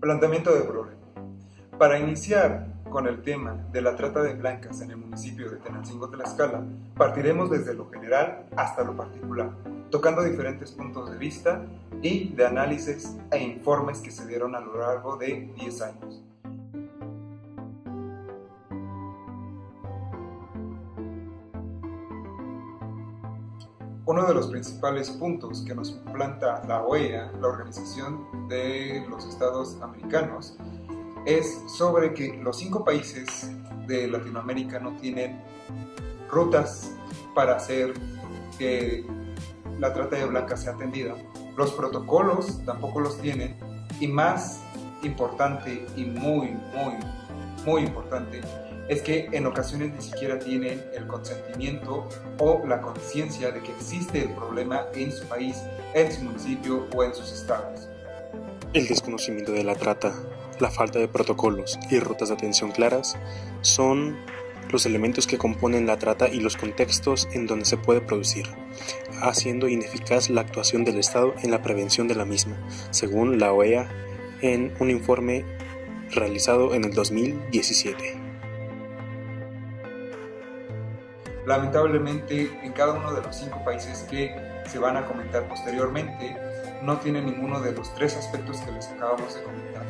Planteamiento de problema. Para iniciar con el tema de la trata de blancas en el municipio de Tenancingo, Tlaxcala, partiremos desde lo general hasta lo particular, tocando diferentes puntos de vista y de análisis e informes que se dieron a lo largo de 10 años. Uno de los principales puntos que nos planta la OEA, la Organización de los Estados Americanos, es sobre que los 5 países de Latinoamérica no tienen rutas para hacer que la trata de blancas sea atendida. Los protocolos tampoco los tienen, y más importante y muy importante es que en ocasiones ni siquiera tienen el consentimiento o la conciencia de que existe el problema en su país, en su municipio o en sus estados. El desconocimiento de la trata, la falta de protocolos y rutas de atención claras son los elementos que componen la trata y los contextos en donde se puede producir, haciendo ineficaz la actuación del Estado en la prevención de la misma, según la OEA en un informe realizado en el 2017. Lamentablemente, en cada uno de los 5 países que se van a comentar posteriormente, no tiene ninguno de los 3 aspectos que les acabamos de comentar.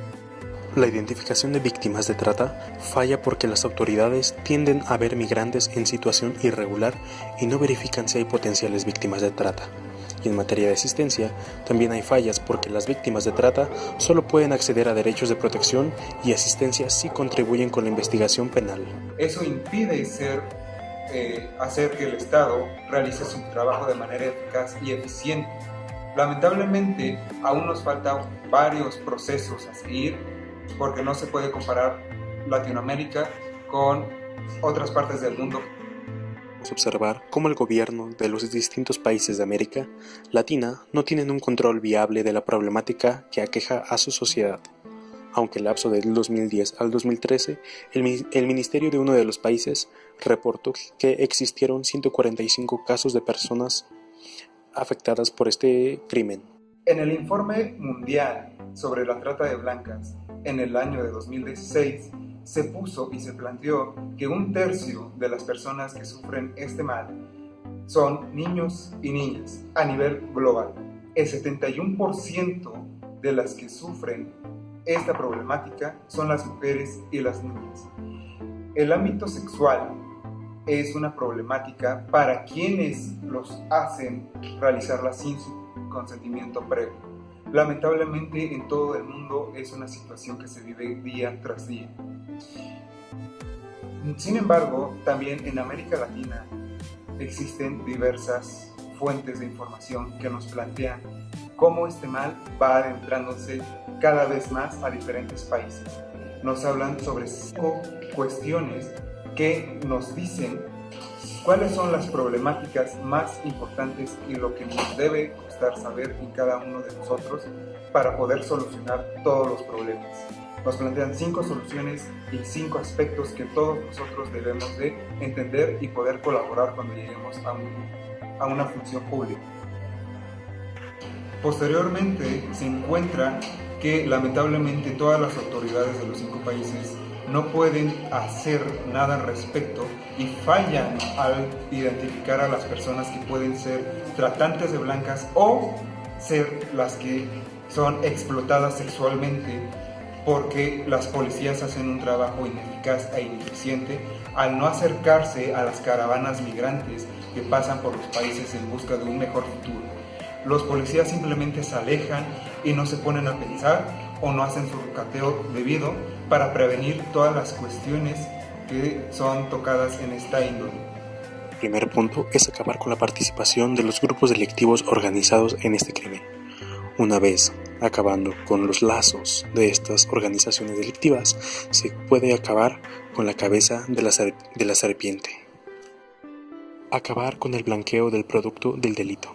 La identificación de víctimas de trata falla porque las autoridades tienden a ver migrantes en situación irregular y no verifican si hay potenciales víctimas de trata. Y en materia de asistencia, también hay fallas porque las víctimas de trata solo pueden acceder a derechos de protección y asistencia si contribuyen con la investigación penal. Eso impide hacer que el Estado realice su trabajo de manera eficaz y eficiente. Lamentablemente, aún nos faltan varios procesos a seguir, porque no se puede comparar Latinoamérica con otras partes del mundo. Podemos observar cómo el gobierno de los distintos países de América Latina no tienen un control viable de la problemática que aqueja a su sociedad. Aunque el lapso del 2010 al 2013, el ministerio de uno de los países reportó que existieron 145 casos de personas afectadas por este crimen. En el informe mundial sobre la trata de blancas, en el año de 2016, se puso y se planteó que 1/3 de las personas que sufren este mal son niños y niñas a nivel global. El 71% de las que sufren esta problemática son las mujeres y las niñas. El ámbito sexual es una problemática para quienes los hacen realizarla sin su consentimiento previo. Lamentablemente, en todo el mundo es una situación que se vive día tras día. Sin embargo, también en América Latina existen diversas fuentes de información que nos plantean cómo este mal va adentrándose cada vez más a diferentes países. Nos hablan sobre 5 cuestiones que nos dicen cuáles son las problemáticas más importantes y lo que nos debe costar saber en cada uno de nosotros para poder solucionar todos los problemas. Nos plantean 5 soluciones y 5 aspectos que todos nosotros debemos de entender y poder colaborar cuando lleguemos a una función pública. Posteriormente se encuentra que lamentablemente todas las autoridades de los 5 países no pueden hacer nada al respecto y fallan al identificar a las personas que pueden ser tratantes de blancas o ser las que son explotadas sexualmente, porque las policías hacen un trabajo ineficaz e ineficiente al no acercarse a las caravanas migrantes que pasan por los países en busca de un mejor futuro. Los policías simplemente se alejan y no se ponen a pensar o no hacen su cateo debido para prevenir todas las cuestiones que son tocadas en esta índole. El primer punto es acabar con la participación de los grupos delictivos organizados en este crimen. Una vez acabando con los lazos de estas organizaciones delictivas, se puede acabar con la cabeza de la serpiente. Acabar con el blanqueo del producto del delito.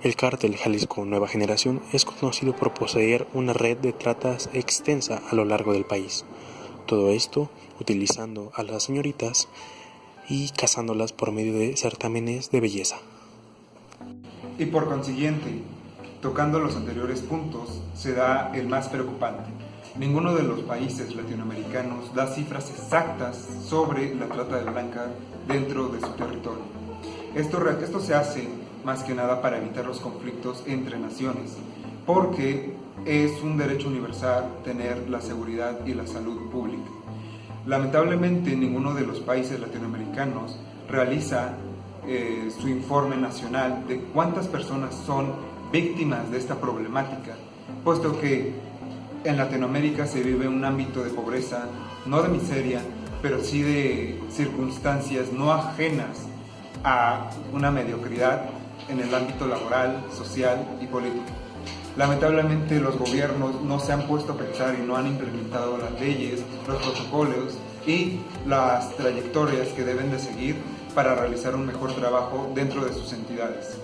El cártel Jalisco Nueva Generación es conocido por poseer una red de tratas extensa a lo largo del país. Todo esto utilizando a las señoritas y casándolas por medio de certámenes de belleza. Y por consiguiente, Tocando los anteriores puntos, se da el más preocupante. Ninguno de los países latinoamericanos da cifras exactas sobre la trata de blancas dentro de su territorio. Esto se hace más que nada para evitar los conflictos entre naciones, porque es un derecho universal tener la seguridad y la salud pública. Lamentablemente, ninguno de los países latinoamericanos realiza su informe nacional de cuántas personas son víctimas de esta problemática, puesto que en Latinoamérica se vive un ámbito de pobreza, no de miseria, pero sí de circunstancias no ajenas a una mediocridad en el ámbito laboral, social y político. Lamentablemente los gobiernos no se han puesto a pensar y no han implementado las leyes, los protocolos y las trayectorias que deben de seguir para realizar un mejor trabajo dentro de sus entidades.